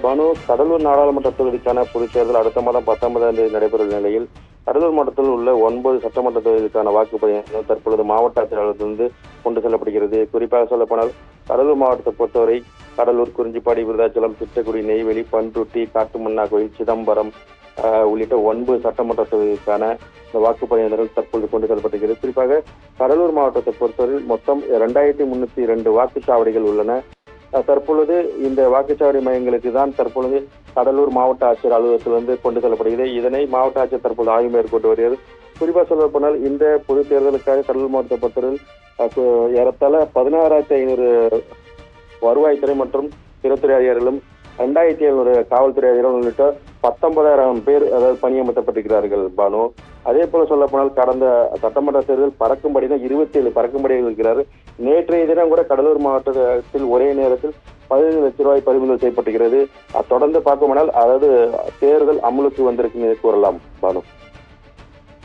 பானு, கடலூர் நாடாளுமன்ற தொகுதிக்கான பொதுத் தேர்தல் அடுத்த மாதம் 19ஆம் தேதி நடைபெறும் நிலையில், கடலூர் மாவட்டத்தில் உள்ள 9 சட்டமன்ற தொகுதிக்கான வாக்குப்பதிவு தற்பொழுது மாவட்ட ஆட்சியர் அலுவலகத்திலிருந்து கொண்டு செல்லப்படுகிறது. குறிப்பாக சொல்லப்போனால், கடலூர் மாவட்டத்தை பொறுத்தவரை கடலூர், குறிஞ்சிப்பாடி, விருதாச்சலம், திட்டக்குடி, நெய்வேலி, பண்ருட்டி, காட்டுமன்னார் கோயில், சிதம்பரம் உள்ளிட்ட 9 சட்டமன்ற தொகுதிக்கான வாக்குப்பதிவு தற்பொழுது கொண்டு செல்லப்பட்டிருக்கிறது. குறிப்பாக கடலூர் மாவட்டத்தை பொறுத்தவரை மொத்தம் 2302 வாக்குச்சாவடிகள் உள்ளன. தற்பொழுது இந்த வாக்குச்சாவடி மையங்களுக்கு தான் தற்பொழுது கடலூர் மாவட்ட ஆட்சியர் அலுவலகத்திலிருந்து கொண்டு செல்லப்படுகிறது. இதனை மாவட்ட ஆட்சியர் தற்போது ஆய்வு மேற்கொண்டு வருகிறது. குறிப்பாக சொல்ல போனால், இந்த பொது தேர்தலுக்காக கடலூர் மாவட்டத்தை பொறுத்தவரையில் ஏறத்தாழ 16,500 வருவாய்த்துறை மற்றும் பிறத்துறை அதிகாரிகளும் 2,700 காவல்துறை அதிகாரிகள் உள்ளிட்ட 19,000 பேர் அதாவது பணியமர்த்தப்பட்டிருக்கிறார்கள் பானு. அதே போல சொல்ல போனால், கடந்த சட்டமன்ற தேர்தல் பறக்கும்படினா 27 பறக்கும்படிகள் இருக்கிறார்கள். நேற்றைய தினம் கூட கடலூர் மாவட்டத்தில் ஒரே நேரத்தில் 15 லட்சம் ரூபாய் பறிமுதல் செய்யப்பட்டிருக்கிறது. தொடர்ந்து பார்க்குமானால், அதாவது தேர்தல் அமலுக்கு வந்திருக்கும் கூறலாம் பானு.